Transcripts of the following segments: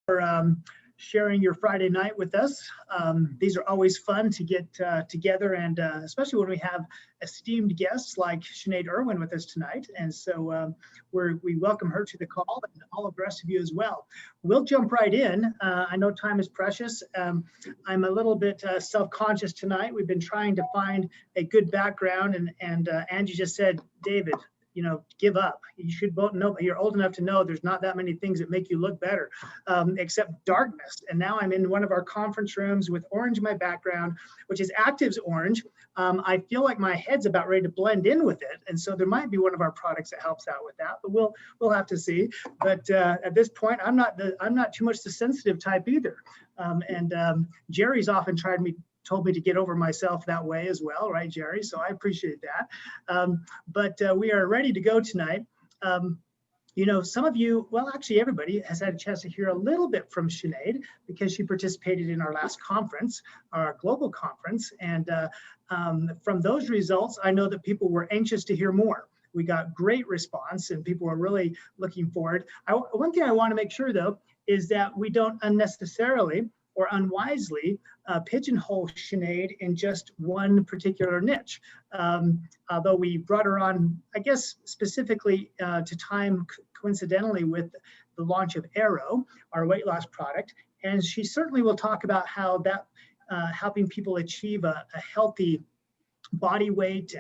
for sharing your Friday night with us. These are always fun to get together, and especially when we have esteemed guests like Sinead Urwin with us tonight. And so we welcome her to the call, and all of the rest of you as well. We'll jump right in. I know time is precious. I'm a little bit self-conscious tonight. We've been trying to find a good background, and Angie just said, David, you know, give up. You should both know, you're old enough to know there's not that many things that make you look better, except darkness. And now I'm in one of our conference rooms with orange in my background, which is ACTIVZ orange. I feel like my head's about ready to blend in with it. And so there might be one of our products that helps out with that, but we'll have to see. But at this point, I'm not too much the sensitive type either. Jerry's often told me to get over myself that way as well, right, Jerry? So I appreciate that. But we are ready to go tonight. You know, some of you, well, actually everybody has had a chance to hear a little bit from Sinead because she participated in our last conference, our global conference. And from those results, I know that people were anxious to hear more. We got great response and people were really looking forward. One thing I want to make sure though, is that we don't unnecessarily or unwisely pigeonhole Sinead in just one particular niche. Although we brought her on, I guess, specifically to time coincidentally with the launch of Aero, our weight loss product. And she certainly will talk about how that helping people achieve a healthy body weight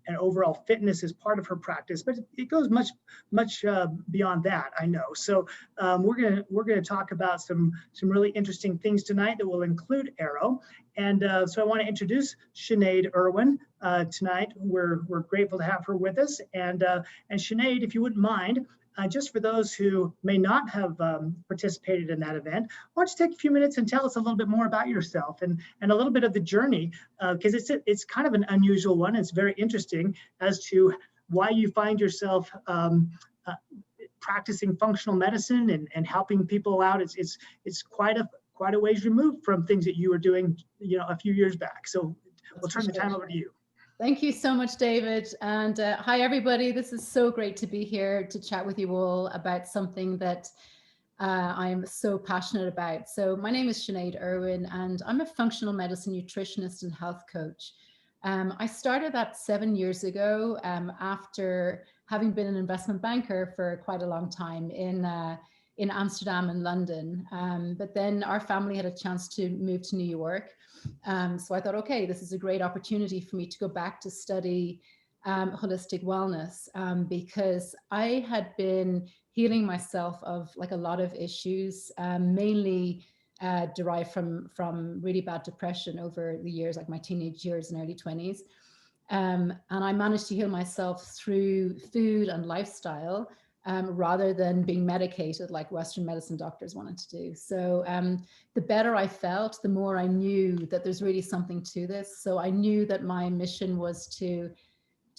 and overall fitness is part of her practice, but it goes much beyond that, I know. So we're gonna talk about some really interesting things tonight that will include Aero. And so I want to introduce Sinead Urwin tonight. We're grateful to have her with us. And Sinead, if you wouldn't mind, just for those who may not have participated in that event, why don't you take a few minutes and tell us a little bit more about yourself and a little bit of the journey, because it's kind of an unusual one. It's very interesting as to why you find yourself practicing functional medicine and helping people out. It's quite a ways removed from things that you were doing, you know, a few years back. So we'll turn the time over to you. Thank you so much, David. And hi, everybody. This is so great to be here to chat with you all about something that I'm so passionate about. So my name is Sinead Urwin, and I'm a functional medicine nutritionist and health coach. I started that 7 years ago after having been an investment banker for quite a long time in Amsterdam and London. But then our family had a chance to move to New York. So I thought, okay, this is a great opportunity for me to go back to study holistic wellness because I had been healing myself of like a lot of issues, mainly derived from really bad depression over the years, like my teenage years and early 20s. And I managed to heal myself through food and lifestyle rather than being medicated like Western medicine doctors wanted to do. So the better I felt, the more I knew that there's really something to this. So I knew that my mission was to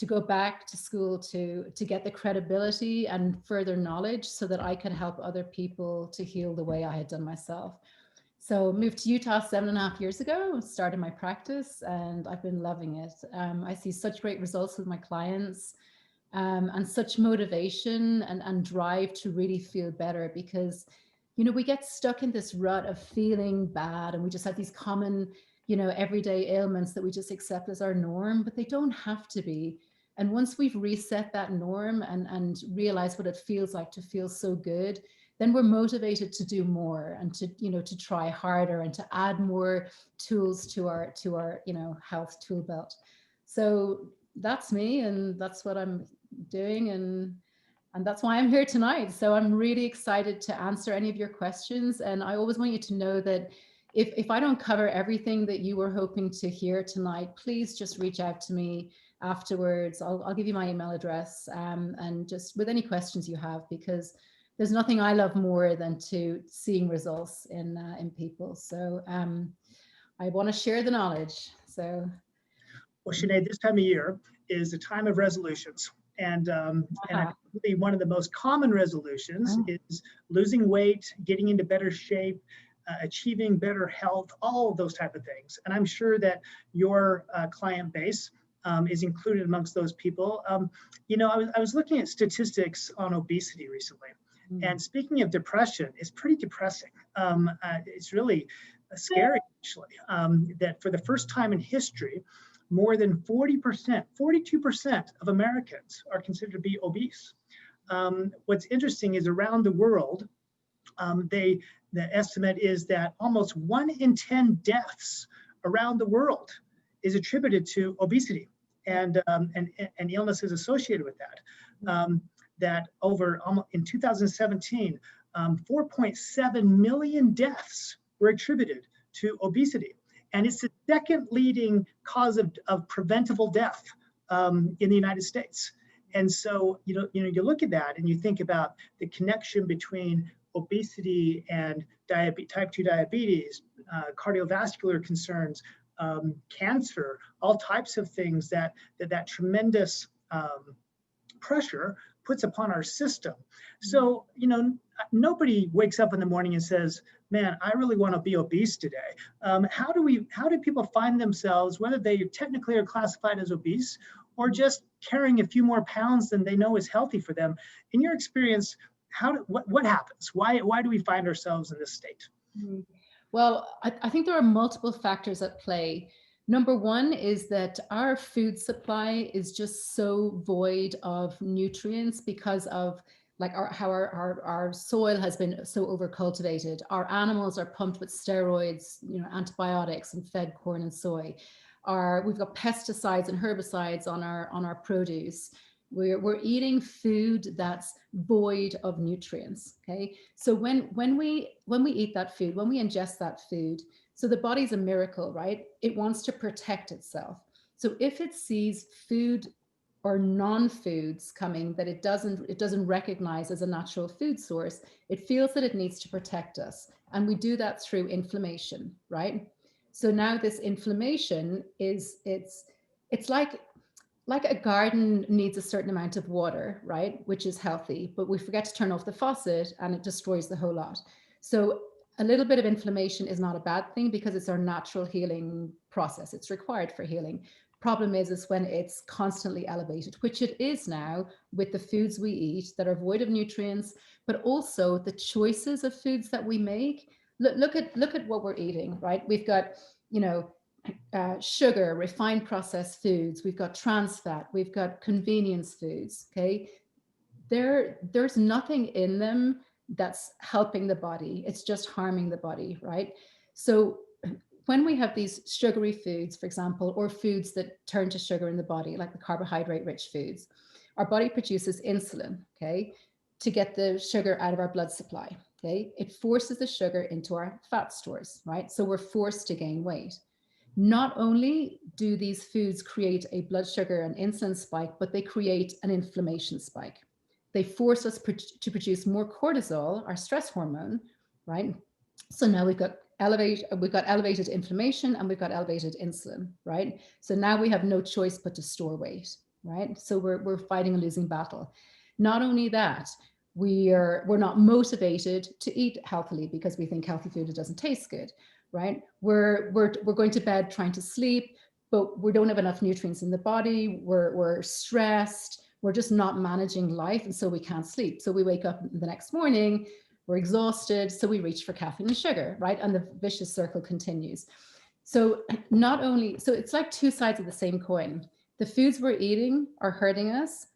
go back to school to get the credibility and further knowledge so that I could help other people to heal the way I had done myself. So moved to Utah 7.5 years ago, started my practice, and I've been loving it. I see such great results with my clients. And such motivation and drive to really feel better because, you know, we get stuck in this rut of feeling bad and we just have these common, you know, everyday ailments that we just accept as our norm, but they don't have to be. And once we've reset that norm and realize what it feels like to feel so good, then we're motivated to do more and to, you know, to try harder and to add more tools to our, you know, health tool belt. So that's me, and that's what I'm doing, and that's why I'm here tonight. So I'm really excited to answer any of your questions, and I always want you to know that if I don't cover everything that you were hoping to hear tonight, please just reach out to me afterwards. I'll give you my email address and just with any questions you have, because there's nothing I love more than to seeing results in people. So I want to share the knowledge. So well, Sinead, this time of year is a time of resolutions. And I think one of the most common resolutions is losing weight, getting into better shape, achieving better health, all of those type of things. And I'm sure that your client base is included amongst those people. You know, I was looking at statistics on obesity recently, And speaking of depression, it's pretty depressing. It's really scary, actually, that for the first time in history, more than 40%, 42% of Americans are considered to be obese. What's interesting is around the world, the estimate is that almost 1 in 10 deaths around the world is attributed to obesity and illnesses associated with that. That in 2017, 4.7 million deaths were attributed to obesity. And it's the second leading cause of preventable death in the United States. And so, you look at that and you think about the connection between obesity and type 2 diabetes, cardiovascular concerns, cancer, all types of things that tremendous pressure puts upon our system. So, nobody wakes up in the morning and says, man, I really want to be obese today. How do people find themselves, whether they technically are classified as obese or just carrying a few more pounds than they know is healthy for them? In your experience, what happens? Why do we find ourselves in this state? Well, I think there are multiple factors at play. Number one is that our food supply is just so void of nutrients because of how our soil has been so overcultivated. Our animals are pumped with steroids, antibiotics, and fed corn and soy. We've got pesticides and herbicides on our produce. We're eating food that's void of nutrients. Okay, so when we eat that food, when we ingest that food, so the body's a miracle, right? It wants to protect itself. So if it sees food or non-foods coming that it doesn't recognize as a natural food source, it feels that it needs to protect us. And we do that through inflammation, right? So now this inflammation it's like a garden needs a certain amount of water, right? Which is healthy, but we forget to turn off the faucet and it destroys the whole lot. So a little bit of inflammation is not a bad thing because it's our natural healing process. It's required for healing. Problem is when it's constantly elevated, which it is now with the foods we eat that are void of nutrients, but also the choices of foods that we make. Look at what we're eating, right? We've got, sugar, refined processed foods. We've got trans fat. We've got convenience foods. Okay, there's nothing in them that's helping the body. It's just harming the body, right? So when we have these sugary foods, for example, or foods that turn to sugar in the body, like the carbohydrate-rich foods, our body produces insulin, okay, to get the sugar out of our blood supply, okay? It forces the sugar into our fat stores, right? So we're forced to gain weight. Not only do these foods create a blood sugar and insulin spike, but they create an inflammation spike. They force us to produce more cortisol, our stress hormone, right? So now we've got elevated inflammation and we've got elevated insulin, right? So now we have no choice but to store weight, right? So we're fighting a losing battle. Not only that, we're not motivated to eat healthily because we think healthy food doesn't taste good, right? We're going to bed trying to sleep, but we don't have enough nutrients in the body. We're stressed. We're just not managing life, and so we can't sleep. So we wake up the next morning, we're exhausted, so we reach for caffeine and sugar, right? And the vicious circle continues. So it's like two sides of the same coin. The foods we're eating are hurting us,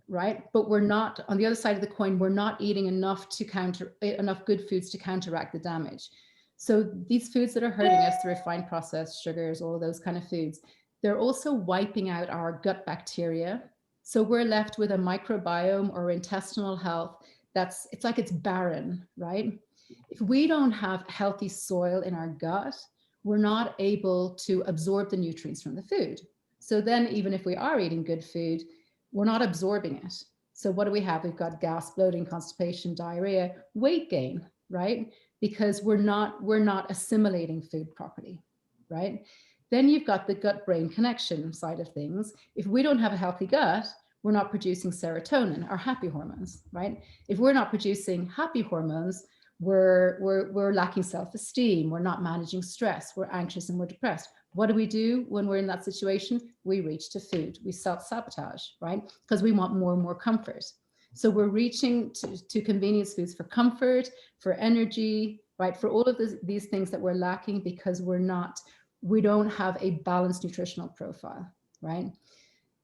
right? But we're not, on the other side of the coin, we're not eating enough good foods to counteract the damage. So these foods that are hurting us, the refined processed sugars, all of those kind of foods, they're also wiping out our gut bacteria. So we're left with a microbiome or intestinal health it's barren, right? If we don't have healthy soil in our gut, we're not able to absorb the nutrients from the food. So then even if we are eating good food, we're not absorbing it. So what do we have? We've got gas, bloating, constipation, diarrhea, weight gain, right? Because we're not assimilating food properly, right? Then you've got the gut-brain connection side of things. If we don't have a healthy gut, we're not producing serotonin, our happy hormones, right? If we're not producing happy hormones, we're lacking self-esteem. We're not managing stress. We're anxious and we're depressed. What do we do when we're in that situation? We reach to food. We self-sabotage, right? Because we want more and more comfort. So we're reaching to convenience foods for comfort, for energy, right? For all of these things that we're lacking because we don't have a balanced nutritional profile, right?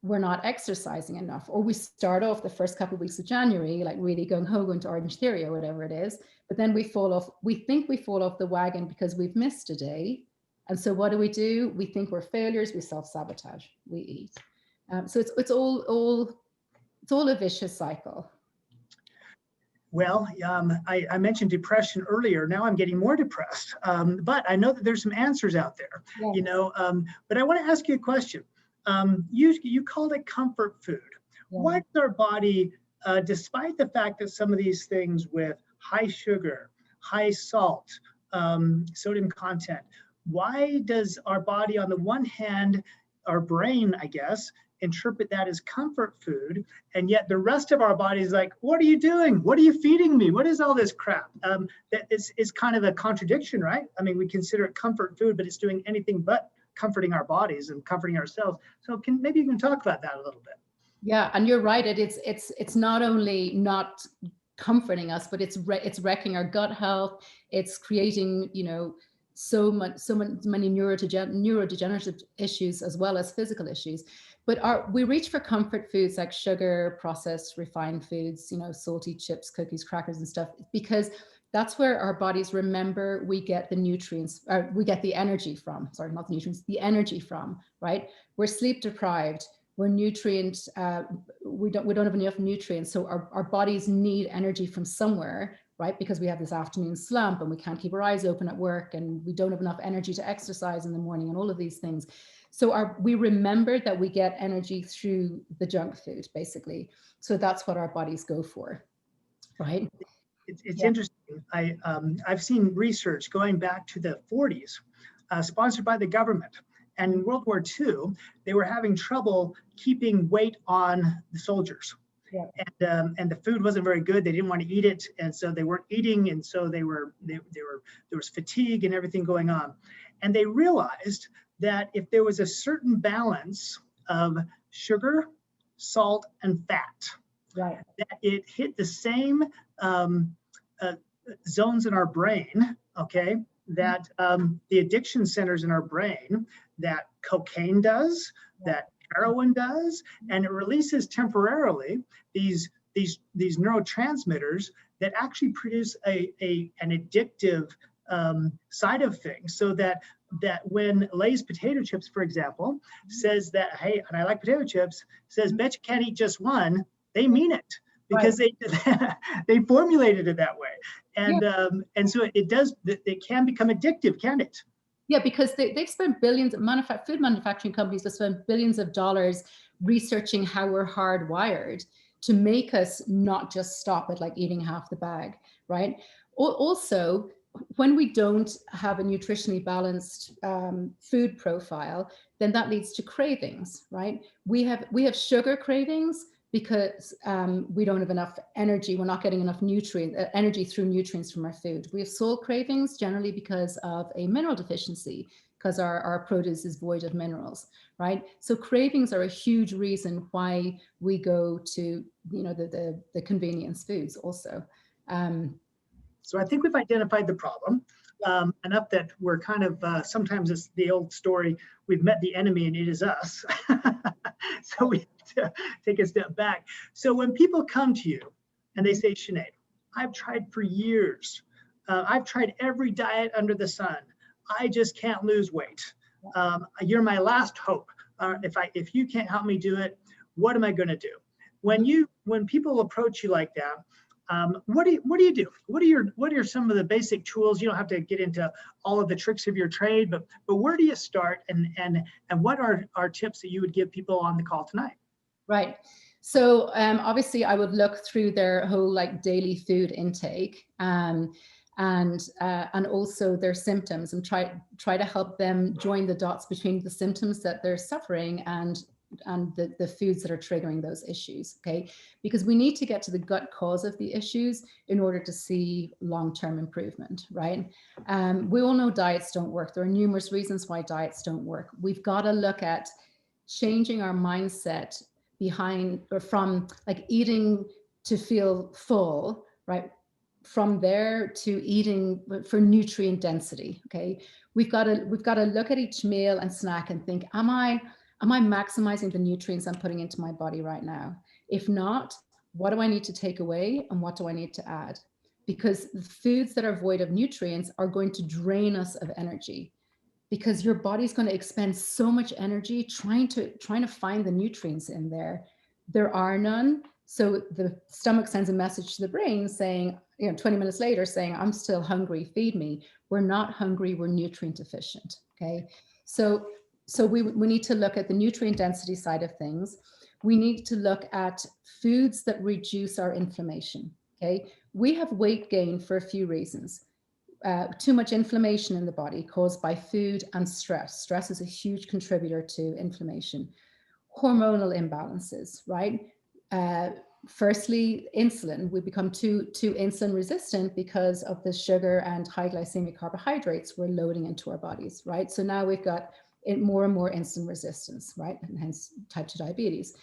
We're not exercising enough, or we start off the first couple of weeks of January, like really gung ho into Orange Theory or whatever it is, but then we think we fall off the wagon because we've missed a day. And so what do? We think we're failures, we self-sabotage, we eat. So it's all a vicious cycle. Well, I mentioned depression earlier. Now I'm getting more depressed, but I know that there's some answers out there, Yeah. you know. But I want to ask you a question. You called it comfort food. Yeah. Why does our body, despite the fact that some of these things with high sugar, high salt, sodium content, why does our body, on the one hand, our brain, I guess, interpret that as comfort food, and yet the rest of our body is like, what are you doing? What are you feeding me? What is all this crap? That is kind of a contradiction, right? I mean, we consider it comfort food, but it's doing anything but comforting our bodies and comforting ourselves. So maybe you can talk about that a little bit. Yeah, and you're right. It's not only not comforting us, but it's wrecking our gut health. It's creating, you know, so many neurodegenerative issues as well as physical issues. But we reach for comfort foods like sugar, processed, refined foods, you know, salty chips, cookies, crackers, and stuff, because that's where our bodies remember we get the nutrients, or we get the energy from. Sorry, not the nutrients, the energy from. Right? We're sleep deprived. We're nutrient. We don't have enough nutrients, so our bodies need energy from somewhere. Right? Because we have this afternoon slump and we can't keep our eyes open at work and we don't have enough energy to exercise in the morning and all of these things. So we remember that we get energy through the junk food, basically. So that's what our bodies go for, right? It's interesting. I've seen research going back to the 40s, sponsored by the government. And in World War II, they were having trouble keeping weight on the soldiers. Yeah. And the food wasn't very good. They didn't want to eat it, and so they weren't eating, and so there was fatigue and everything going on. And they realized that if there was a certain balance of sugar, salt, and fat, right, that it hit the same zones in our brain, okay, that the addiction centers in our brain that cocaine does, that heroin does, and it releases temporarily these neurotransmitters that actually produce an addictive side of things. So that when Lay's potato chips, for example, says that, hey, and I like potato chips, says, bet you can't eat just one, they mean it, because right, they formulated it that way. And yeah, and so it can become addictive, can it? Yeah, because they've spent billions, food manufacturing companies have spent billions of dollars researching how we're hardwired to make us not just stop at like eating half the bag, right? Also, when we don't have a nutritionally balanced food profile, then that leads to cravings, right? We have sugar cravings because we don't have enough energy. We're not getting enough energy through nutrients from our food. We have salt cravings generally because of a mineral deficiency, because our produce is void of minerals, right? So cravings are a huge reason why we go to, you know, the convenience foods also. So I think we've identified the problem enough that we're kind of, sometimes it's the old story, we've met the enemy and it is us. So we have to take a step back. So when people come to you and they say, Sinead, I've tried for years. I've tried every diet under the sun. I just can't lose weight. You're my last hope. If you can't help me do it, what am I going to do? When people approach you like that, what do you do? What are some of the basic tools? You don't have to get into all of the tricks of your trade, but where do you start, and what are tips that you would give people on the call tonight? Right. So obviously I would look through their whole like daily food intake and also their symptoms, and try to help them join the dots between the symptoms that they're suffering and the foods that are triggering those issues, okay? Because we need to get to the gut cause of the issues in order to see long-term improvement, right? We all know diets don't work. There are numerous reasons why diets don't work. We've got to look at changing our mindset behind or from like eating to feel full, right? From there to eating for nutrient density. Okay, we've got to look at each meal and snack and think, am I maximizing the nutrients I'm putting into my body right now? If not, what do I need to take away and what do I need to add? Because the foods that are void of nutrients are going to drain us of energy, because your body's going to expend so much energy trying to find the nutrients in there. There are none. So the stomach sends a message to the brain saying, 20 minutes later saying, I'm still hungry, feed me. We're not hungry, we're nutrient deficient. Okay. So we need to look at the nutrient density side of things. We need to look at foods that reduce our inflammation. Okay. We have weight gain for a few reasons. Too much inflammation in the body caused by food and stress. Stress is a huge contributor to inflammation. Hormonal imbalances, right? Firstly, insulin. We become too insulin resistant because of the sugar and high glycemic carbohydrates we're loading into our bodies, right? So now we've got more and more insulin resistance, right? And hence type 2 diabetes.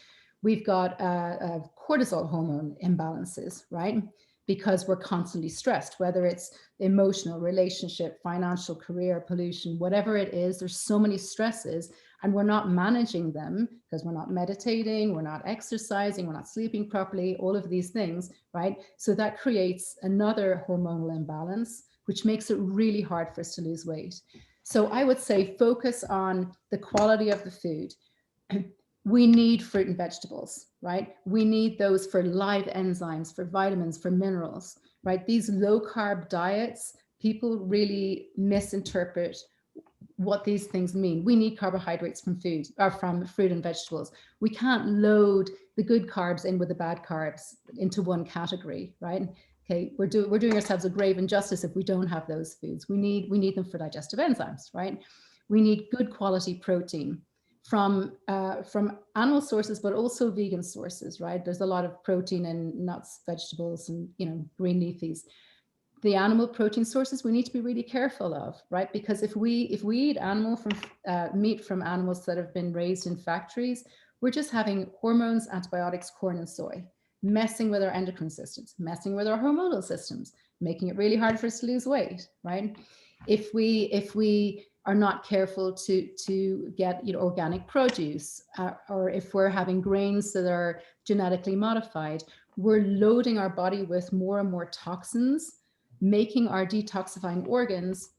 We've got cortisol hormone imbalances, right? Because we're constantly stressed, whether it's emotional, relationship, financial, career, pollution, whatever it is, there's so many stresses and we're not managing them because we're not meditating, we're not exercising, we're not sleeping properly, all of these things, right? So that creates another hormonal imbalance, which makes it really hard for us to lose weight. So I would say focus on the quality of the food. We need fruit and vegetables, right? We need those for live enzymes, for vitamins, for minerals, right? These low carb diets, people really misinterpret what these things mean. We need carbohydrates from food or from fruit and vegetables. We can't load the good carbs in with the bad carbs into one category, right? Okay, we're doing ourselves a grave injustice if we don't have those foods. We need them for digestive enzymes, right? We need good quality protein from animal sources, but also vegan sources, right? There's a lot of protein in nuts, vegetables, and green leafies. The animal protein sources we need to be really careful of, right? Because if we eat meat from animals that have been raised in factories, we're just having hormones, antibiotics, corn and soy, messing with our endocrine systems, messing with our hormonal systems, making it really hard for us to lose weight, right? If we are not careful to get organic produce, or if we're having grains that are genetically modified, we're loading our body with more and more toxins, making our detoxifying organs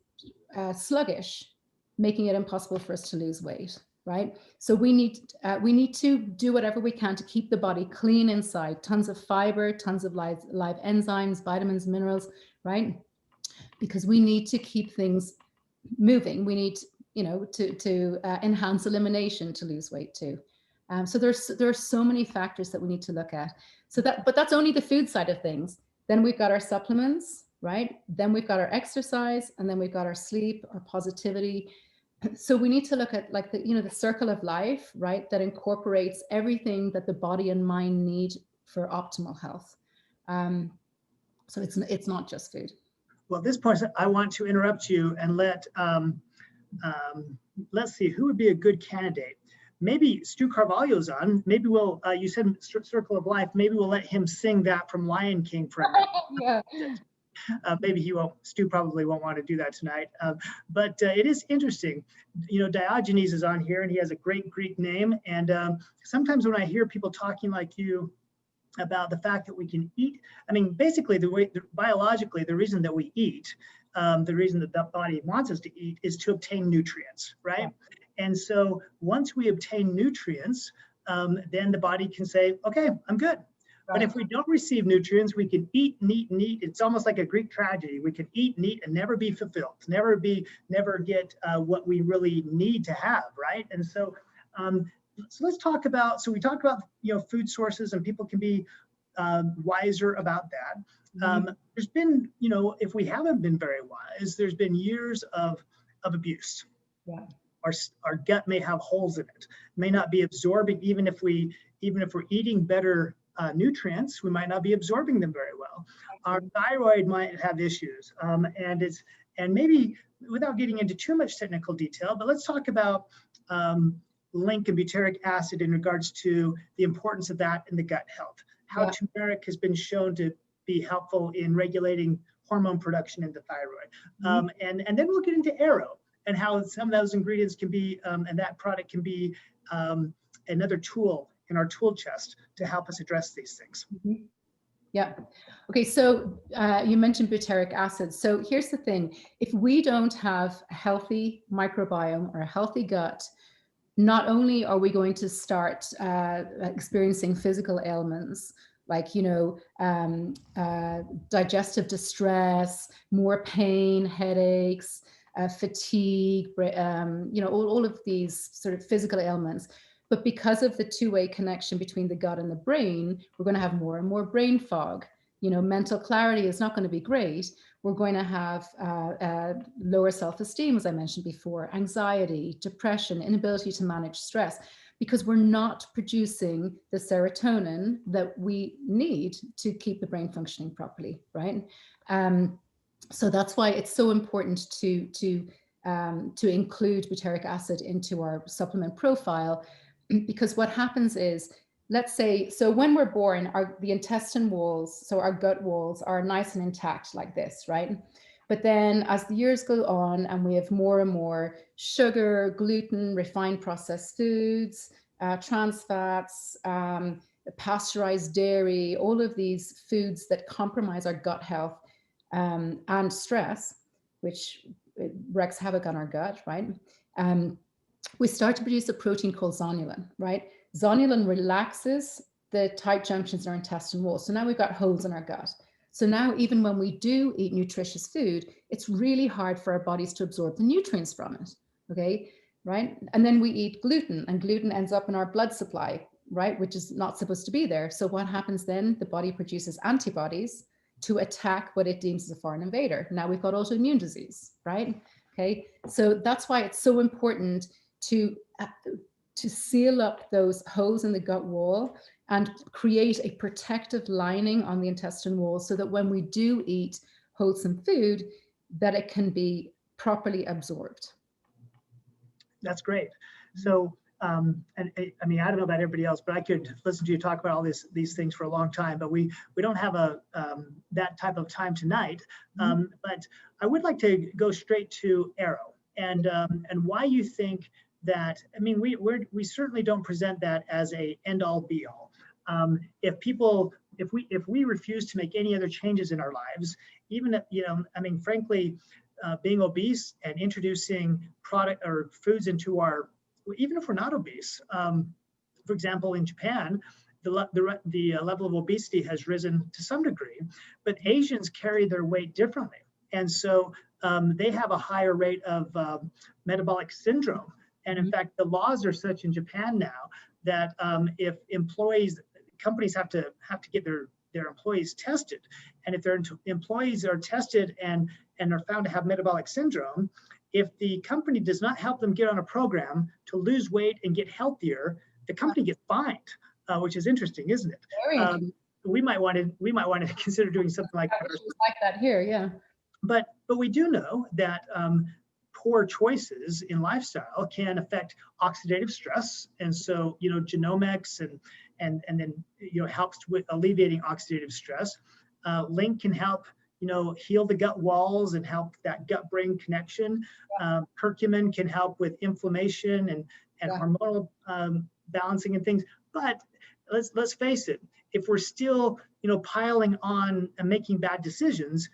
sluggish, making it impossible for us to lose weight, right? So we need to do whatever we can to keep the body clean inside, tons of fiber, tons of live enzymes, vitamins, minerals, right? Because we need to keep things moving. We need to enhance elimination to lose weight too. So there are so many factors that we need to look at. But that's only the food side of things. Then we've got our supplements, right? Then we've got our exercise, and then we've got our sleep, our positivity. So we need to look at the circle of life, right? That incorporates everything that the body and mind need for optimal health. So it's not just food. Well, at this point, I want to interrupt you and let's see, who would be a good candidate? Maybe Stu Carvalho's on. Maybe we'll, you said Circle of Life, maybe we'll let him sing that from Lion King for a minute. Yeah. Maybe he won't, Stu probably won't want to do that tonight. But it is interesting. Diogenes is on here and he has a great Greek name. And sometimes when I hear people talking like you about the fact that we can eat, I mean, basically biologically, the reason that we eat, the reason that the body wants us to eat is to obtain nutrients, right? Yeah. And so once we obtain nutrients, then the body can say, okay, I'm good. Right. But if we don't receive nutrients, we can eat and eat and eat. It's almost like a Greek tragedy. We can eat and eat and never be fulfilled, never get what we really need to have, right? And so, so let's talk about, we talked about, food sources, and people can be wiser about that. Mm-hmm. There's been, if we haven't been very wise, there's been years of abuse. Yeah. Our gut may have holes in it, may not be absorbing, even if we're eating better nutrients, we might not be absorbing them very well. Our thyroid might have issues, and maybe without getting into too much technical detail, but let's talk about link and butyric acid in regards to the importance of that in the gut health. how turmeric has been shown to be helpful in regulating hormone production in the thyroid. And then we'll get into Arrow and how some of those ingredients can be, and that product can be another tool in our tool chest to help us address these things. Yeah. Okay. So you mentioned butyric acid. So here's the thing. If we don't have a healthy microbiome or a healthy gut, not only are we going to start experiencing physical ailments like, digestive distress, more pain, headaches, fatigue, all of these sort of physical ailments. But because of the two-way connection between the gut and the brain, we're going to have more and more brain fog. Mental clarity is not going to be great. We're going to have lower self-esteem, as I mentioned before, anxiety, depression, inability to manage stress, because we're not producing the serotonin that we need to keep the brain functioning properly, right? So that's why it's so important to include butyric acid into our supplement profile, because what happens is, let's say, so when we're born, the intestine walls, so our gut walls are nice and intact like this, right? But then as the years go on and we have more and more sugar, gluten, refined processed foods, trans fats, pasteurized dairy, all of these foods that compromise our gut health and stress, which wreaks havoc on our gut, right? We start to produce a protein called zonulin, right? Zonulin relaxes the tight junctions in our intestine wall. So now we've got holes in our gut. So now even when we do eat nutritious food, it's really hard for our bodies to absorb the nutrients from it, okay? Right? And then we eat gluten, and gluten ends up in our blood supply, right? Which is not supposed to be there. So what happens then? The body produces antibodies to attack what it deems as a foreign invader. Now we've got autoimmune disease, right? Okay, so that's why it's so important to seal up those holes in the gut wall and create a protective lining on the intestine wall so that when we do eat wholesome food, that it can be properly absorbed. That's great. So, and I mean, I don't know about everybody else, but I could listen to you talk about all these things for a long time, but we don't have that type of time tonight. But I would like to go straight to Arrow and why you think that. I mean, we certainly don't present that as a end all be all. If we refuse to make any other changes in our lives, even I mean, frankly, being obese and introducing product or foods into our, even if we're not obese, for example, in Japan, the level of obesity has risen to some degree, but Asians carry their weight differently, and so they have a higher rate of metabolic syndrome. And in fact, the laws are such in Japan now that if companies have to get their employees tested, and if their employees are tested and are found to have metabolic syndrome, if the company does not help them get on a program to lose weight and get healthier, the company gets fined, which is interesting, isn't it? We might want to consider doing something like that. Like that here, yeah. But we do know that poor choices in lifestyle can affect oxidative stress, and so genomics and then helps with alleviating oxidative stress. Link can help heal the gut walls and help that gut-brain connection. Curcumin can help with inflammation and hormonal balancing and things. But let's face it, if we're still piling on and making bad decisions,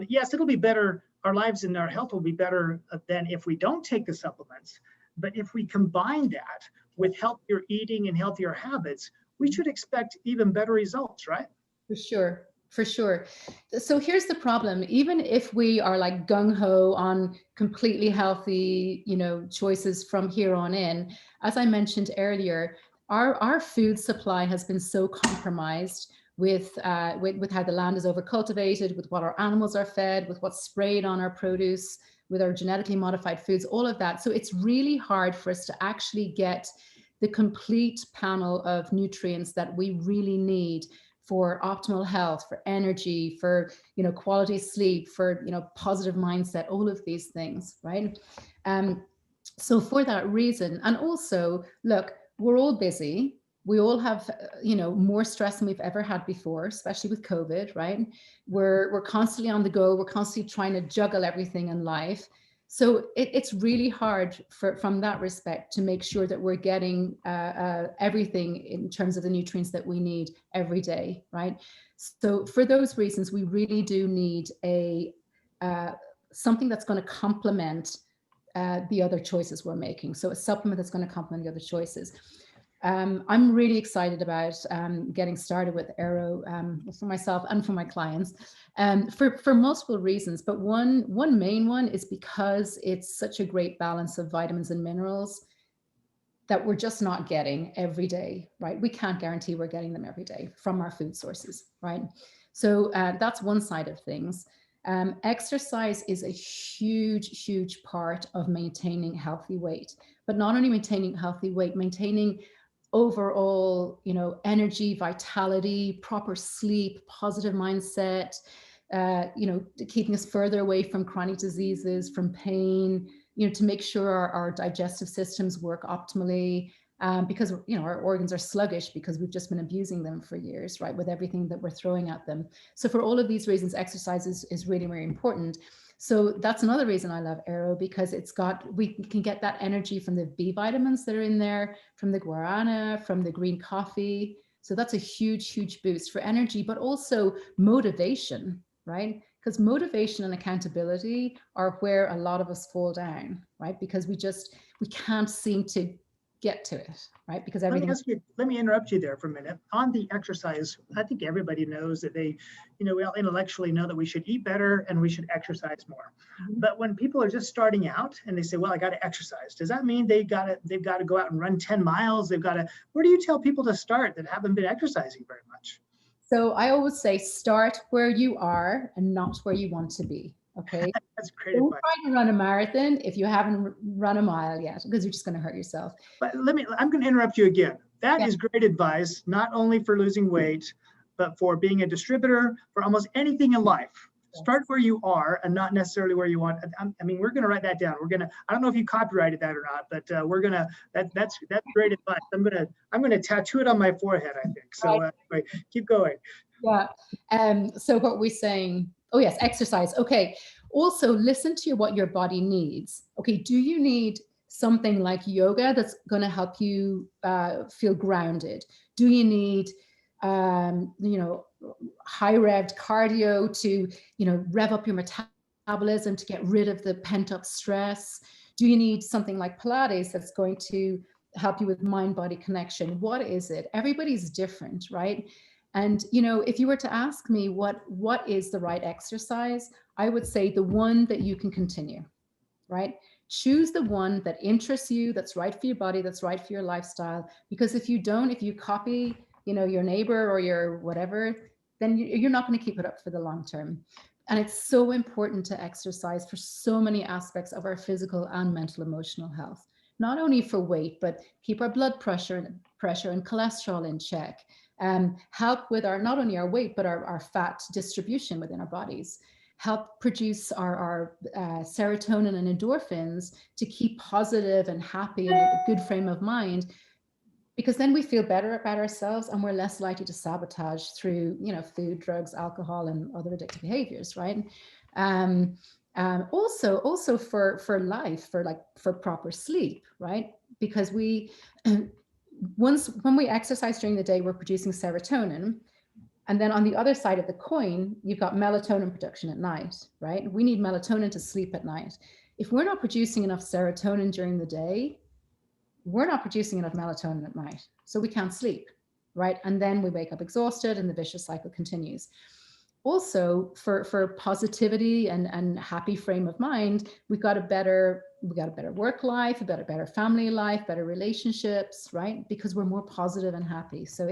yes, it'll be better. Our lives and our health will be better than if we don't take the supplements. But if we combine that with healthier eating and healthier habits, we should expect even better results, right? For sure. For sure. So here's the problem. Even if we are like gung-ho on completely healthy, choices from here on in, as I mentioned earlier, our food supply has been so compromised with how the land is overcultivated, with what our animals are fed, with what's sprayed on our produce, with our genetically modified foods, all of that. So it's really hard for us to actually get the complete panel of nutrients that we really need for optimal health, for energy, for quality sleep, for positive mindset, all of these things, right? So for that reason, and also, look, we're all busy. We all have, more stress than we've ever had before, especially with COVID, right? We're constantly on the go. We're constantly trying to juggle everything in life. So it's really hard from that respect to make sure that we're getting everything in terms of the nutrients that we need every day, right? So for those reasons, we really do need something that's going to complement the other choices we're making. So a supplement that's going to complement the other choices. I'm really excited about getting started with Aero for myself and for my clients for multiple reasons. But one main one is because it's such a great balance of vitamins and minerals that we're just not getting every day, right? We can't guarantee we're getting them every day from our food sources, right? So that's one side of things. Exercise is a huge part of maintaining healthy weight, but not only maintaining healthy weight, maintaining overall, energy, vitality, proper sleep, positive mindset, keeping us further away from chronic diseases, from pain, to make sure our digestive systems work optimally, because, our organs are sluggish because we've just been abusing them for years, right, with everything that we're throwing at them. So for all of these reasons, exercise is really, really important. So that's another reason I love Aero, because we can get that energy from the B vitamins that are in there, from the guarana, from the green coffee. So that's a huge boost for energy, but also motivation, right? Because motivation and accountability are where a lot of us fall down, right? Because we can't seem to get to it, right? Because everything. Let me interrupt you there for a minute. On the exercise, I think everybody knows that we all intellectually know that we should eat better and we should exercise more. Mm-hmm. But when people are just starting out and they say, well, I got to exercise, does that mean they've got to go out and run 10 miles? Where do you tell people to start that haven't been exercising very much? So I always say, start where you are and not where you want to be. Okay. That's great. Don't try to run a marathon if you haven't run a mile yet, because you're just going to hurt yourself. But I'm going to interrupt you again. That is great advice, not only for losing weight, but for being a distributor, for almost anything in life. Start where you are and not necessarily where you want. I mean, we're going to write that down. I don't know if you copyrighted that or not, but that's great advice. I'm going to tattoo it on my forehead, I think. So anyway, keep going. Yeah. So what we're saying, oh yes, exercise. Okay. Also listen to what your body needs. Okay. Do you need something like yoga that's going to help you feel grounded? Do you need, high revved cardio to, rev up your metabolism, to get rid of the pent up stress? Do you need something like Pilates that's going to help you with mind-body connection? What is it? Everybody's different, right? And, if you were to ask me what is the right exercise, I would say the one that you can continue, right? Choose the one that interests you, that's right for your body, that's right for your lifestyle. Because if you copy, your neighbor or your whatever, then you're not going to keep it up for the long term. And it's so important to exercise for so many aspects of our physical and mental, emotional health, not only for weight, but keep our blood pressure and cholesterol in check. Help with not only our weight, but our fat distribution within our bodies. Help produce our serotonin and endorphins to keep positive and happy and a good frame of mind, because then we feel better about ourselves and we're less likely to sabotage through, food, drugs, alcohol, and other addictive behaviors, right? Also for life, for proper sleep, right? Because when we exercise during the day, we're producing serotonin. And then on the other side of the coin, you've got melatonin production at night, right? We need melatonin to sleep at night. If we're not producing enough serotonin during the day, we're not producing enough melatonin at night. So we can't sleep, right? And then we wake up exhausted and the vicious cycle continues. Also, for positivity and happy frame of mind, we got a better work life, a better family life, better relationships, right? Because we're more positive and happy. So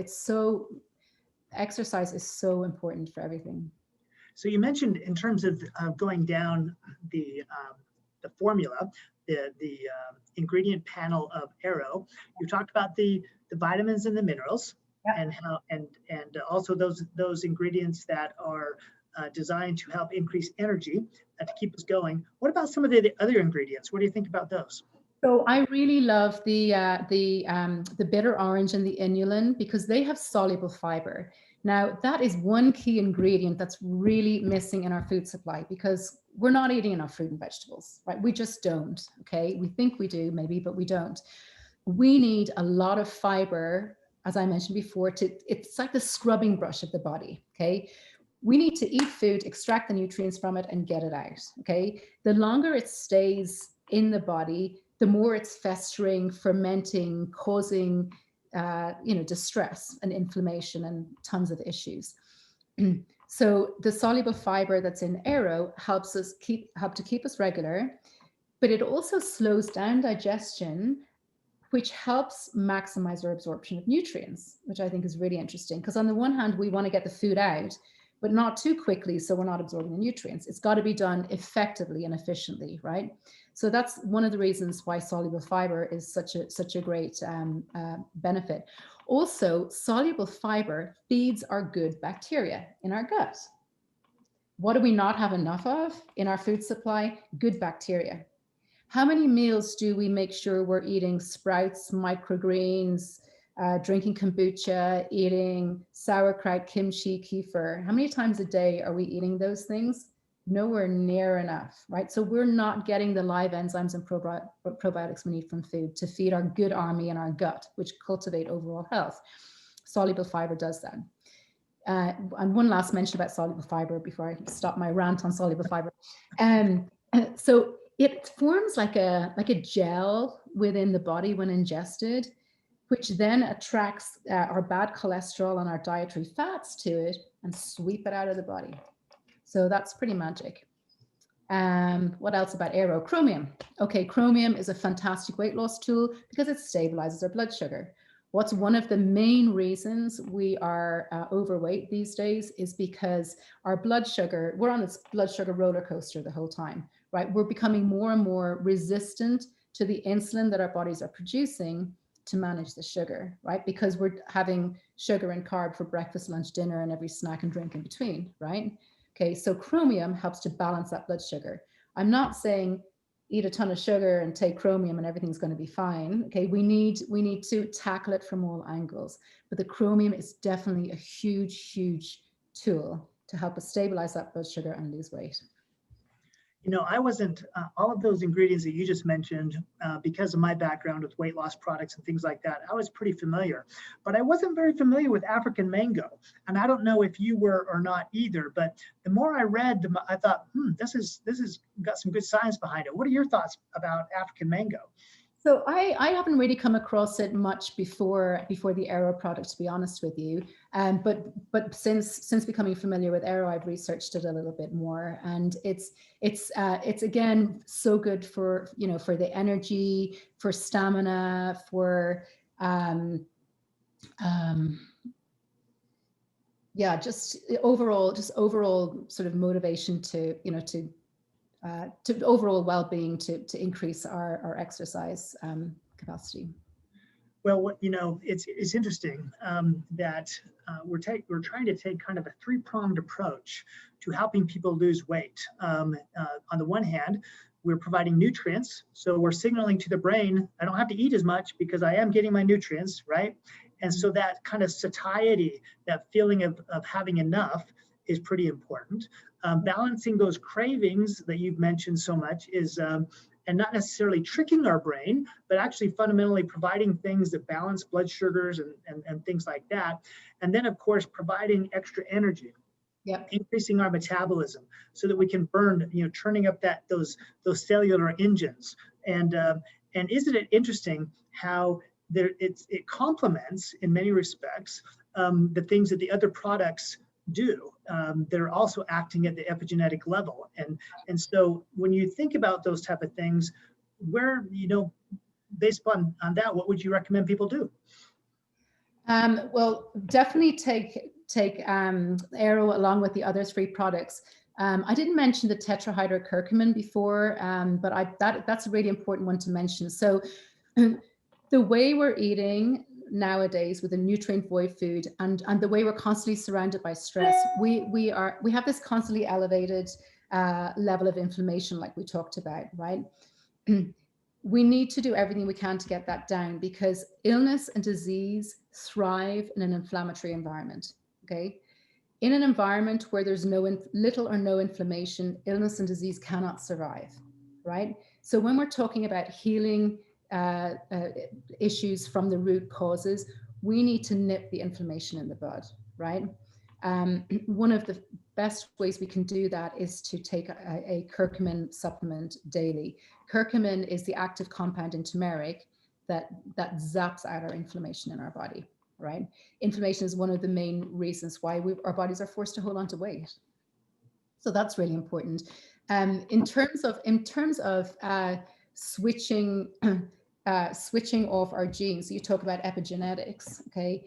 exercise is so important for everything. So you mentioned in terms of going down the formula, the ingredient panel of Aero, you talked about the vitamins and the minerals. Yeah. And also those ingredients that are designed to help increase energy to keep us going. What about some of the other ingredients? What do you think about those? So I really love the bitter orange and the inulin because they have soluble fiber. Now that is one key ingredient that's really missing in our food supply because we're not eating enough fruit and vegetables, right? We just don't, okay? We think we do maybe, but we don't. We need a lot of fiber, as I mentioned before, it's like the scrubbing brush of the body, okay? We need to eat food, extract the nutrients from it and get it out, okay? The longer it stays in the body, the more it's festering, fermenting, causing distress and inflammation and tons of issues. So the soluble fiber that's in Aero helps to keep us regular, but it also slows down digestion, which helps maximize our absorption of nutrients, which I think is really interesting. Because on the one hand, we want to get the food out, but not too quickly, so we're not absorbing the nutrients. It's got to be done effectively and efficiently, right? So that's one of the reasons why soluble fiber is such a great benefit. Also, soluble fiber feeds our good bacteria in our gut. What do we not have enough of in our food supply? Good bacteria. How many meals do we make sure we're eating sprouts, microgreens, drinking kombucha, eating sauerkraut, kimchi, kefir? How many times a day are we eating those things? Nowhere near enough, right? So we're not getting the live enzymes and probiotics we need from food to feed our good army in our gut, which cultivate overall health. Soluble fiber does that. And one last mention about soluble fiber before I stop my rant on soluble fiber. So it forms like a gel within the body when ingested, which then attracts our bad cholesterol and our dietary fats to it and sweep it out of the body. So that's pretty magic. What else about Aero? Chromium. Okay, chromium is a fantastic weight loss tool because it stabilizes our blood sugar. What's one of the main reasons we are overweight these days is because our blood sugar, we're on this blood sugar roller coaster the whole time, right? We're becoming more and more resistant to the insulin that our bodies are producing to manage the sugar, right? Because we're having sugar and carb for breakfast, lunch, dinner, and every snack and drink in between, right? Okay, so chromium helps to balance that blood sugar. I'm not saying eat a ton of sugar and take chromium and everything's going to be fine. Okay, we need to tackle it from all angles. But the chromium is definitely a huge tool to help us stabilize that blood sugar and lose weight. You know, I wasn't, all of those ingredients that you just mentioned, because of my background with weight loss products and things like that, I was pretty familiar, but I wasn't very familiar with African mango. And I don't know if you were or not either, but the more I read, I thought, this is got some good science behind it. What are your thoughts about African mango? So I haven't really come across it much before the Aero product, to be honest with you. But since becoming familiar with Aero, I've researched it a little bit more, and it's again so good for for the energy, for stamina, for yeah, just overall sort of motivation to to overall well-being, to increase our exercise capacity. Well, it's interesting that we're trying to take kind of a three-pronged approach to helping people lose weight. On the one hand, we're providing nutrients, so we're signaling to the brain, I don't have to eat as much because I am getting my nutrients, right? And so that kind of satiety, that feeling of having enough, is pretty important. Balancing those cravings that you've mentioned so much is, and not necessarily tricking our brain, but actually fundamentally providing things that balance blood sugars and things like that. And then, of course, providing extra energy. Yep. Increasing our metabolism so that we can burn, turning up those cellular engines. And isn't it interesting how it complements in many respects the things that the other products do. They're also acting at the epigenetic level. And so when you think about those type of things, where, based on that, what would you recommend people do? Well, definitely take Aero along with the other three products. I didn't mention the tetrahydrocurcumin before, but that's a really important one to mention. So the way we're eating nowadays with a nutrient void food and the way we're constantly surrounded by stress, we have this constantly elevated level of inflammation, like we talked about, right? we need to do everything we can to get that down, because illness and disease thrive in an inflammatory environment. Okay. In an environment where there's little or no inflammation, illness and disease cannot survive, right? So when we're talking about healing issues from the root causes, we need to nip the inflammation in the bud, right? One of the best ways we can do that is to take a curcumin supplement daily. Curcumin is the active compound in turmeric that zaps out our inflammation in our body, right? Inflammation is one of the main reasons why our bodies are forced to hold on to weight. So that's really important. In terms of switching off our genes, you talk about epigenetics, okay?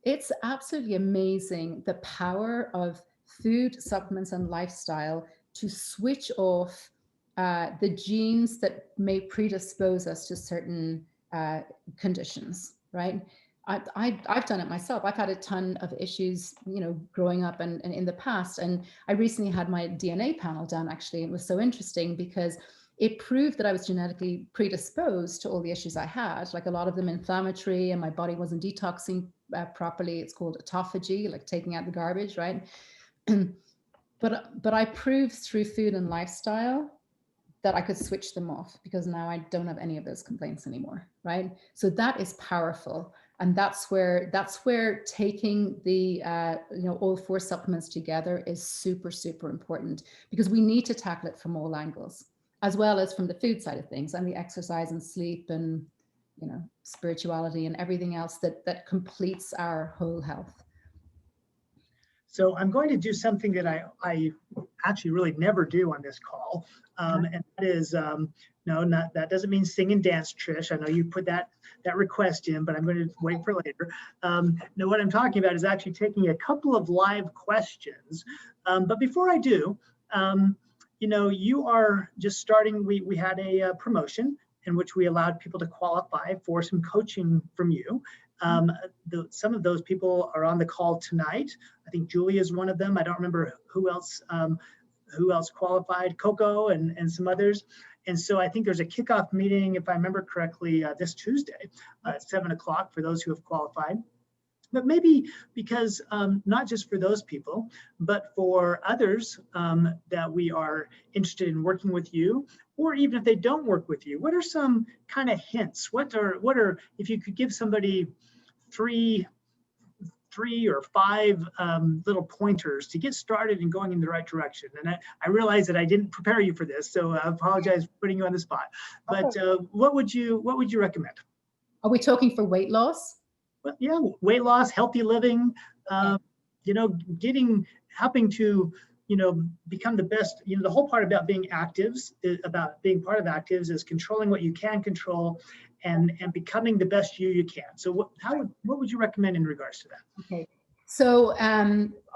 It's absolutely amazing the power of food, supplements, and lifestyle to switch off the genes that may predispose us to certain conditions, right? I've done it myself. I've had a ton of issues, growing up and in the past. And I recently had my DNA panel done, actually. It was so interesting because it proved that I was genetically predisposed to all the issues I had, like a lot of them inflammatory, and my body wasn't detoxing properly. It's called autophagy, like taking out the garbage, right? But I proved through food and lifestyle that I could switch them off, because now I don't have any of those complaints anymore, right? So that is powerful. And that's where taking the all four supplements together is super, super important, because we need to tackle it from all angles, as well as from the food side of things and the exercise and sleep and spirituality and everything else that completes our whole health. So I'm going to do something that I actually really never do on this call, and that is that doesn't mean sing and dance, Trish. I know you put that request in, but I'm going to wait for later. No, what I'm talking about is actually taking a couple of live questions. But before I do, you are just starting. We had a promotion in which we allowed people to qualify for some coaching from you. Some of those people are on the call tonight. I think Julie is one of them. I don't remember who else qualified, Coco and some others. And so I think there's a kickoff meeting, if I remember correctly, this Tuesday at 7 o'clock for those who have qualified. But maybe because not just for those people, but for others that we are interested in working with you, or even if they don't work with you, what are some kind of hints? What are if you could give somebody three or five little pointers to get started and going in the right direction? And I realize that I didn't prepare you for this, so I apologize for putting you on the spot. But what would you recommend? Are we talking for weight loss? Well, yeah, weight loss, healthy living, helping to, become the best. The whole part about being ACTIVZ, about being part of ACTIVZ, is controlling what you can control and becoming the best you can. So what would you recommend in regards to that? Okay. So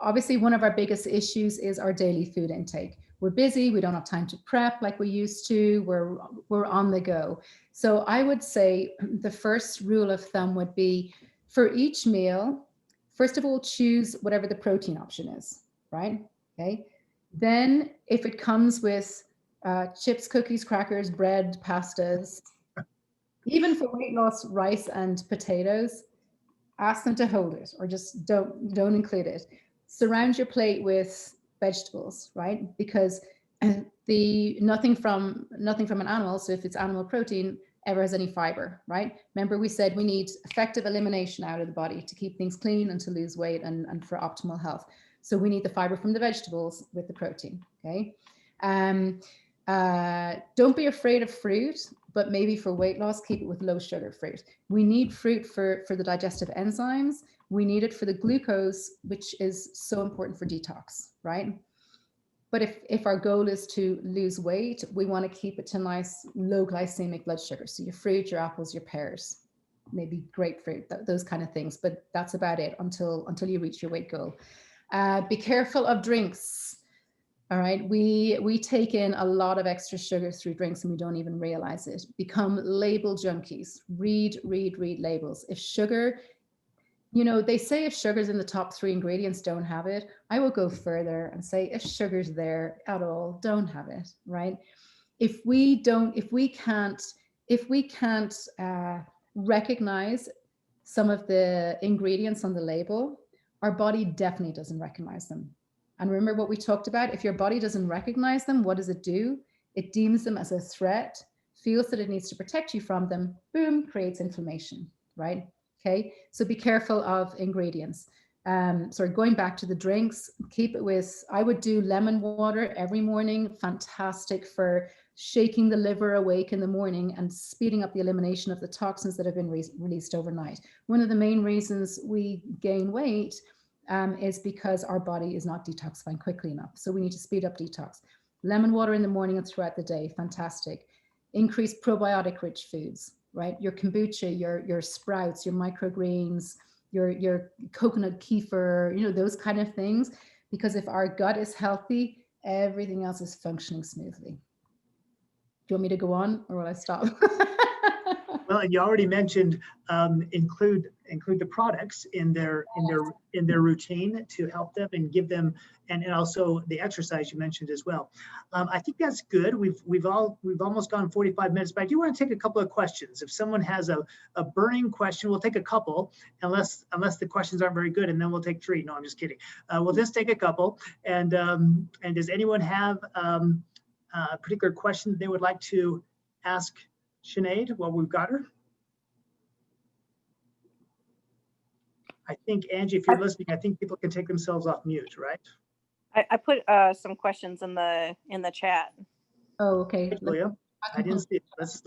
obviously one of our biggest issues is our daily food intake. We're busy, we don't have time to prep like we used to, we're on the go. So I would say the first rule of thumb would be, for each meal, first of all, choose whatever the protein option is, right? Okay. Then if it comes with chips, cookies, crackers, bread, pastas, even for weight loss, rice and potatoes, ask them to hold it, or just don't include it. Surround your plate with vegetables, right? Because nothing from an animal, so if it's animal protein, ever has any fiber, right? Remember, we said we need effective elimination out of the body to keep things clean and to lose weight and for optimal health. So we need the fiber from the vegetables with the protein, okay? Don't be afraid of fruit, but maybe for weight loss, keep it with low sugar fruit. We need fruit for the digestive enzymes. We need it for the glucose, which is so important for detox, right? But if our goal is to lose weight, we want to keep it to nice low glycemic blood sugar. So your fruit, your apples, your pears, maybe grapefruit, those kind of things. But that's about it until you reach your weight goal. Be careful of drinks. All right, we take in a lot of extra sugar through drinks and we don't even realize it. Become label junkies. Read labels. If sugar, they say if sugar's in the top 3 ingredients, don't have it. I will go further and say if sugar's there at all, don't have it, right? If we can't if we can't recognize some of the ingredients on the label, our body definitely doesn't recognize them. And remember what we talked about, if your body doesn't recognize them, what does it do? It deems them as a threat, feels that it needs to protect you from them, boom, creates inflammation, right? Okay, so be careful of ingredients. Sorry, going back to the drinks, keep it with, I would do lemon water every morning, fantastic for shaking the liver awake in the morning and speeding up the elimination of the toxins that have been released overnight. One of the main reasons we gain weight is because our body is not detoxifying quickly enough. So we need to speed up detox. Lemon water in the morning and throughout the day, fantastic. Increase probiotic rich foods, right? Your kombucha, your sprouts, your microgreens, your coconut kefir, you know, those kind of things. Because if our gut is healthy, everything else is functioning smoothly. Do you want me to go on or will I stop? Well, and you already mentioned include the products in their routine to help them and give them, and also the exercise you mentioned as well. I think that's good. We've almost gone 45 minutes, but I do want to take a couple of questions. If someone has a burning question, we'll take a couple, unless the questions aren't very good, and then we'll take 3. No, I'm just kidding. We'll just take a couple. And does anyone have a particular question they would like to ask Sinead while we've got her? I think, Angie, if you're listening, I think people can take themselves off mute, right? I put some questions in the chat. Oh, okay. Hey, Julia, I didn't see it. Let's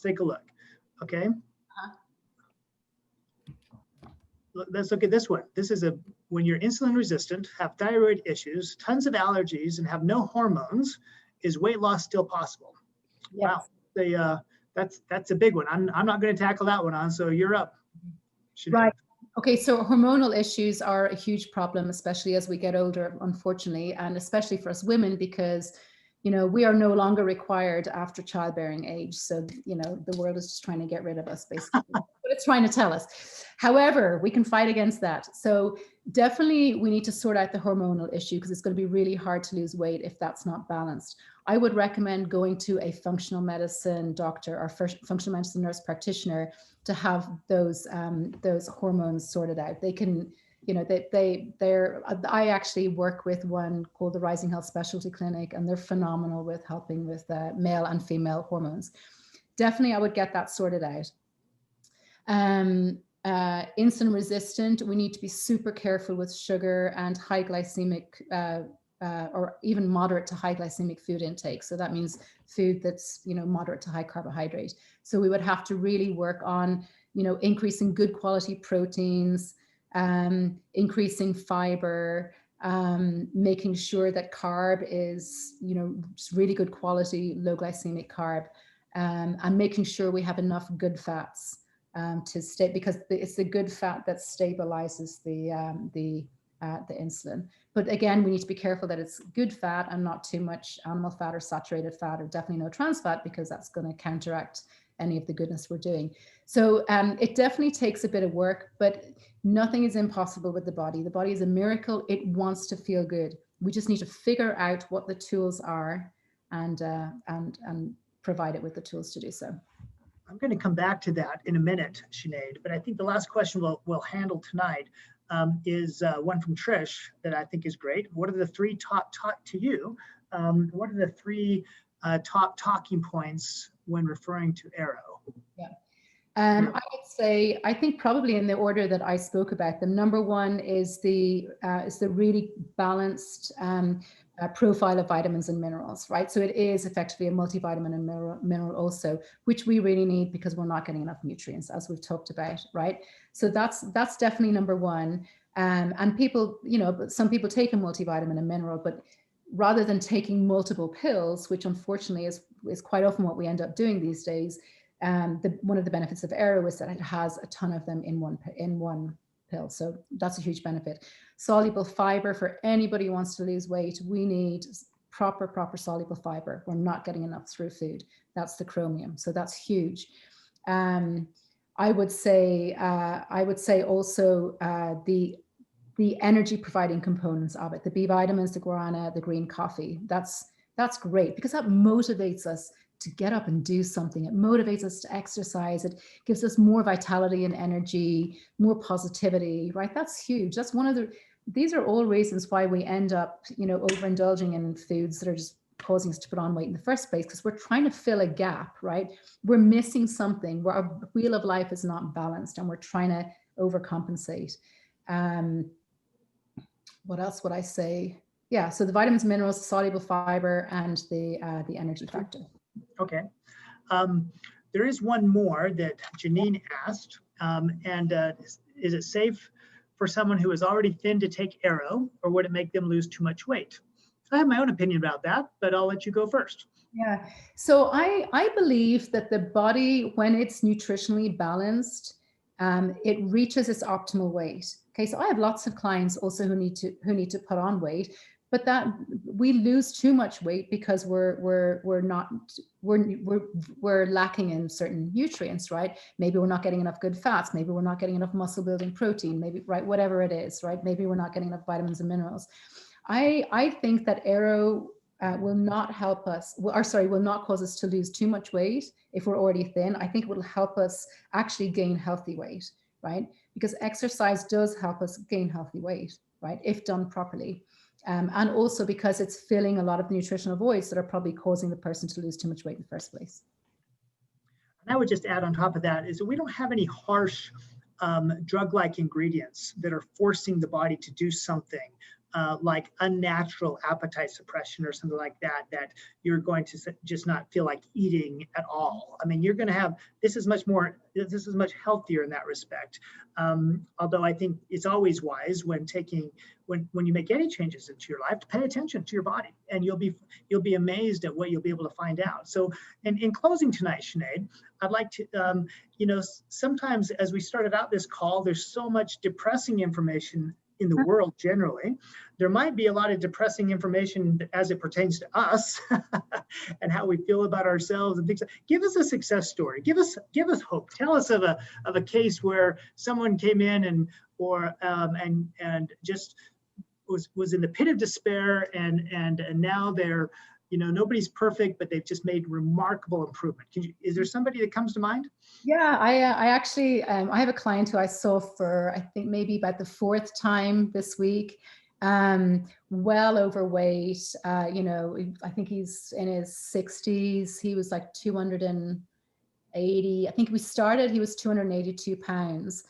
take a look. Okay. Let's look at this one. This is when you're insulin resistant, have thyroid issues, tons of allergies, and have no hormones, is weight loss still possible? Yes. Wow. That's a big one. I'm not going to tackle that one on, so you're up, Sinead. Right. Okay, so hormonal issues are a huge problem, especially as we get older, unfortunately, and especially for us women, because, you know, we are no longer required after childbearing age. So, you know, the world is just trying to get rid of us, basically. But it's trying to tell us. However, we can fight against that. So definitely we need to sort out the hormonal issue, because it's going to be really hard to lose weight if that's not balanced. I would recommend going to a functional medicine doctor or functional medicine nurse practitioner to have those hormones sorted out. They can, you know, I actually work with one called the Rising Health Specialty Clinic, and they're phenomenal with helping with male and female hormones. Definitely, I would get that sorted out. Insulin resistant, we need to be super careful with sugar and high glycemic or even moderate to high glycemic food intake. So that means food that's, you know, moderate to high carbohydrate. So we would have to really work on, you know, increasing good quality proteins, increasing fiber, making sure that carb is, you know, just really good quality, low glycemic carb, and making sure we have enough good fats to stay, because it's the good fat that stabilizes the insulin. But again, we need to be careful that it's good fat and not too much animal fat or saturated fat, or definitely no trans fat, because that's going to counteract any of the goodness we're doing. So it definitely takes a bit of work, but nothing is impossible with the body. The body is a miracle. It wants to feel good. We just need to figure out what the tools are and provide it with the tools to do so. I'm going to come back to that in a minute, Sinead, but I think the last question we'll handle tonight is one from Trish that I think is great. What are the 3 top to you? What are the 3 top talking points when referring to Arrow? Yeah. I would say, I think probably in the order that I spoke about them. Number 1 is the really balanced profile of vitamins and minerals, right? So it is effectively a multivitamin and mineral also, which we really need because we're not getting enough nutrients, as we've talked about, right? So that's definitely number 1. And people, you know, some people take a multivitamin and mineral, but rather than taking multiple pills, which unfortunately is quite often what we end up doing these days, one of the benefits of Arrow is that it has a ton of them in one pill. So that's a huge benefit. Soluble fiber, for anybody who wants to lose weight, we need proper soluble fiber. We're not getting enough through food. That's the chromium. So that's huge. I would say also the energy providing components of it, the B vitamins, the guarana, the green coffee. That's great, because that motivates us to get up and do something. It motivates us to exercise. It gives us more vitality and energy, more positivity, right? That's huge. That's one of the, these are all reasons why we end up, you know, overindulging in foods that are just causing us to put on weight in the first place, because we're trying to fill a gap, right? We're missing something where our wheel of life is not balanced and we're trying to overcompensate. What else would I say? Yeah, so the vitamins, minerals, soluble fiber, and the energy factor. Okay. There is one more that Janine asked, is it safe for someone who is already thin to take Arrow, or would it make them lose too much weight? I have my own opinion about that, but I'll let you go first. Yeah, so I believe that the body, when it's nutritionally balanced, it reaches its optimal weight. Okay, so I have lots of clients also who need to put on weight, but that we lose too much weight because we're lacking in certain nutrients, right? Maybe we're not getting enough good fats, maybe we're not getting enough muscle building protein, maybe, right, whatever it is, right? Maybe we're not getting enough vitamins and minerals. I think that Arrow will not help us, will not cause us to lose too much weight if we're already thin. I think it will help us actually gain healthy weight, right? Because exercise does help us gain healthy weight, right? If done properly. And also because it's filling a lot of the nutritional voids that are probably causing the person to lose too much weight in the first place. And I would just add on top of that is that we don't have any harsh drug-like ingredients that are forcing the body to do something like unnatural appetite suppression or something like that, that you're going to just not feel like eating at all. I mean, you're going to have, this is much healthier in that respect. Although I think it's always wise when when you make any changes into your life to pay attention to your body, and you'll be amazed at what you'll be able to find out. So in closing tonight, Sinead, I'd like to, sometimes as we started out this call, there's so much depressing information in the world generally. There might be a lot of depressing information as it pertains to us and how we feel about ourselves and things. Give us a success story. Give us hope. Tell us of a case where someone came in and just was in the pit of despair and now they're, nobody's perfect, but they've just made remarkable improvement. Is there somebody that comes to mind? Yeah, I actually, I have a client who I saw for, I think maybe about the 4th time this week, well overweight, I think he's in his 60s. He was like 280. I think he was 282 pounds.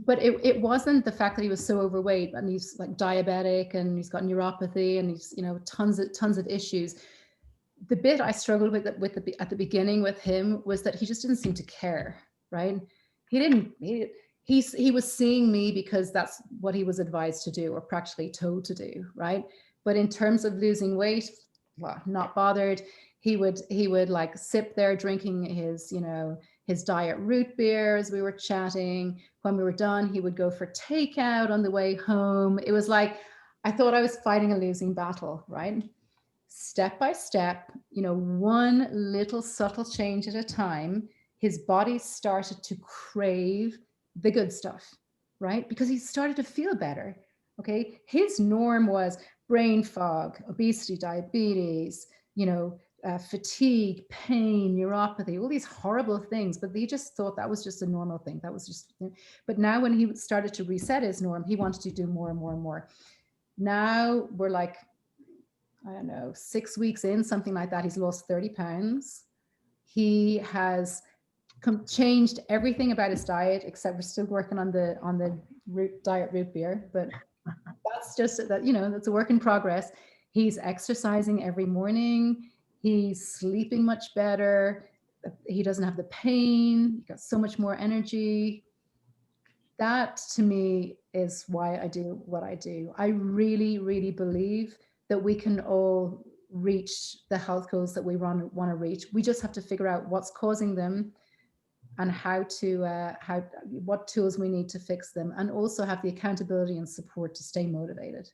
But it wasn't the fact that he was so overweight and he's like diabetic and he's got neuropathy and he's, tons of issues. The bit I struggled with at the beginning with him was that he just didn't seem to care, right? He was seeing me because that's what he was advised to do or practically told to do, right? But in terms of losing weight, well, not bothered. He would like sip there drinking his, his diet root beer as we were chatting. When we were done, he would go for takeout on the way home. It was like, I thought I was fighting a losing battle, right? Step by step, one little subtle change at a time, his body started to crave the good stuff, right? Because he started to feel better, okay? His norm was brain fog, obesity, diabetes, fatigue, pain, neuropathy, all these horrible things, but he just thought that was just a normal thing. That was just, but now when he started to reset his norm, he wanted to do more and more and more. Now we're like, I don't know, 6 weeks in, something like that. He's lost 30 pounds. He has changed everything about his diet, except we're still working on the diet root beer, but that's just that, that's a work in progress. He's exercising every morning. He's sleeping much better. He doesn't have the pain. He got so much more energy. That to me is why I do what I do. I really, really believe that we can all reach the health goals that we want to reach. We just have to figure out what's causing them and what tools we need to fix them, and also have the accountability and support to stay motivated.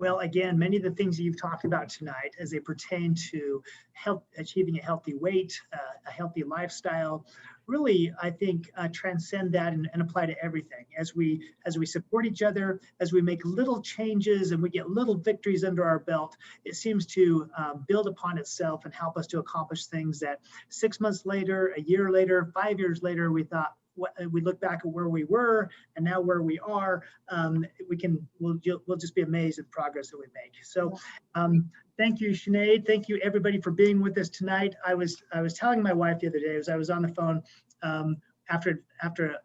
Well, again, many of the things that you've talked about tonight as they pertain to health, achieving a healthy weight, a healthy lifestyle, really, I think, transcend that and apply to everything. As we support each other, as we make little changes and we get little victories under our belt, it seems to build upon itself and help us to accomplish things that 6 months later, a year later, 5 years later, we thought, we look back at where we were and now where we are, we'll just be amazed at the progress that we make. So thank you, Sinead. Thank you everybody for being with us tonight. I was telling my wife the other day, as I was on the phone after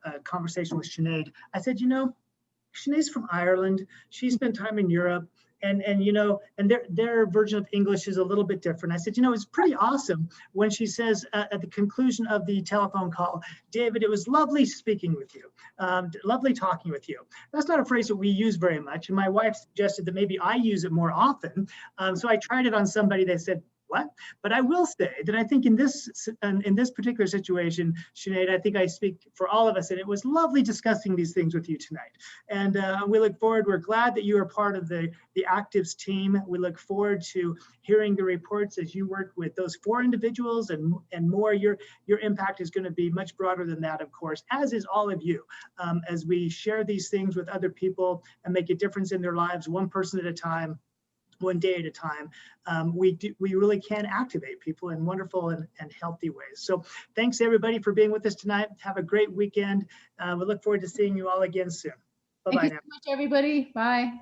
a conversation with Sinead, I said, you know, Sinead's from Ireland. She spent time in Europe. And you know, and their version of English is a little bit different. I said, you know, it's pretty awesome when she says at the conclusion of the telephone call, David, it was lovely speaking with you, lovely talking with you. That's not a phrase that we use very much. And my wife suggested that maybe I use it more often. So I tried it on somebody. They said, what? But I will say that I think in this particular situation, Sinead, I think I speak for all of us, and it was lovely discussing these things with you tonight. And we look forward. We're glad that you are part of the ACTIVZ team. We look forward to hearing the reports as you work with those 4 individuals and more. Your impact is going to be much broader than that, of course, as is all of you, as we share these things with other people and make a difference in their lives, one person at a time, one day at a time. We really can activate people in wonderful and healthy ways. So thanks everybody for being with us tonight. Have a great weekend. We look forward to seeing you all again soon. Bye-bye. Thank you so much, everybody. Bye.